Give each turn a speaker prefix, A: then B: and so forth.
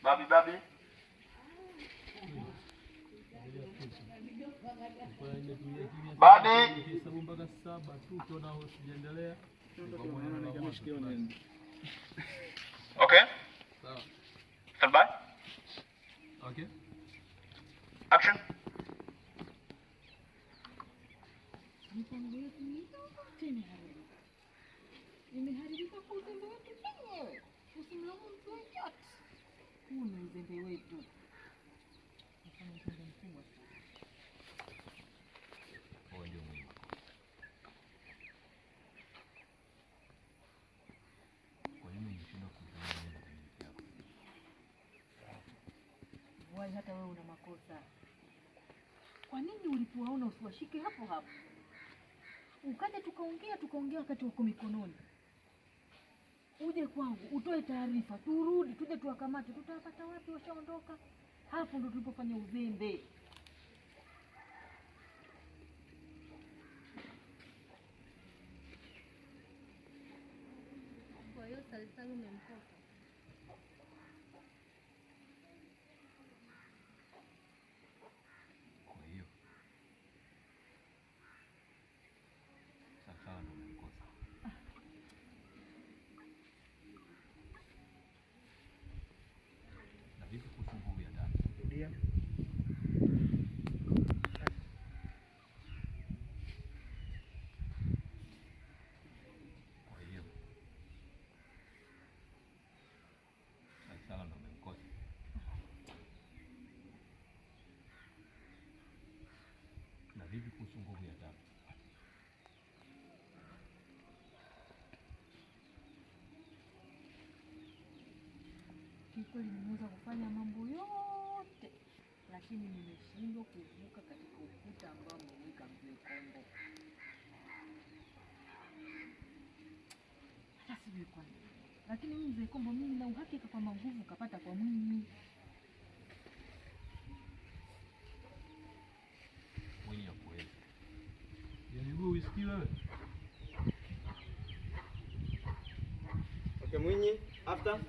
A: Babi babi. Babi.
B: Hesabu mpaka 7 tu tuona usiendelea.
A: Okay.
B: Sawa.
A: Stand by.
B: Okay.
A: Action.
C: Imeharibika kwa uzembe wetu wenyewe. Usimlaumu mtu yeyote. Huu ni uzembe wetu. Nafanya uzembe mkubwa sana.
B: Kwa nini unashindwa kuzuia kliniki yako?
C: Wai, hata wewe una makosa. Kwa nini ulipowaona usiwashike hapo hapo? Ukaja tukaongea wakati wako mikononi. Uje kwangu, utoe taarifa, turudi, tuje tuwakamate, tutawapata wapi washaondoka? Hapo ndo tulipofanya uzembe.
D: Kwa hiyo Salisalu umemkosa.
B: Kwa hiyo sasa ndo umemkosa. Na vipi kuhusu nguvu ya tatu?
A: Rudia.
B: Kwa hiyo sasa ndo umemkosa. Na vipi kuhusu nguvu ya tatu?
C: Kikweli nimeweza kufanya mambo yote, lakini nimeshindwa kuvuka katika ukuta ambao umeweka Mzee Kombo. Hata sijui kwa nini. Lakini mimi Mzee Kombo, mimi na uhakika kwamba nguvu kapata kwa Mwinyi.
B: Mwinyi hakuwezi. Jaribu usikie wewe.
A: Okay, Mwinyi, after.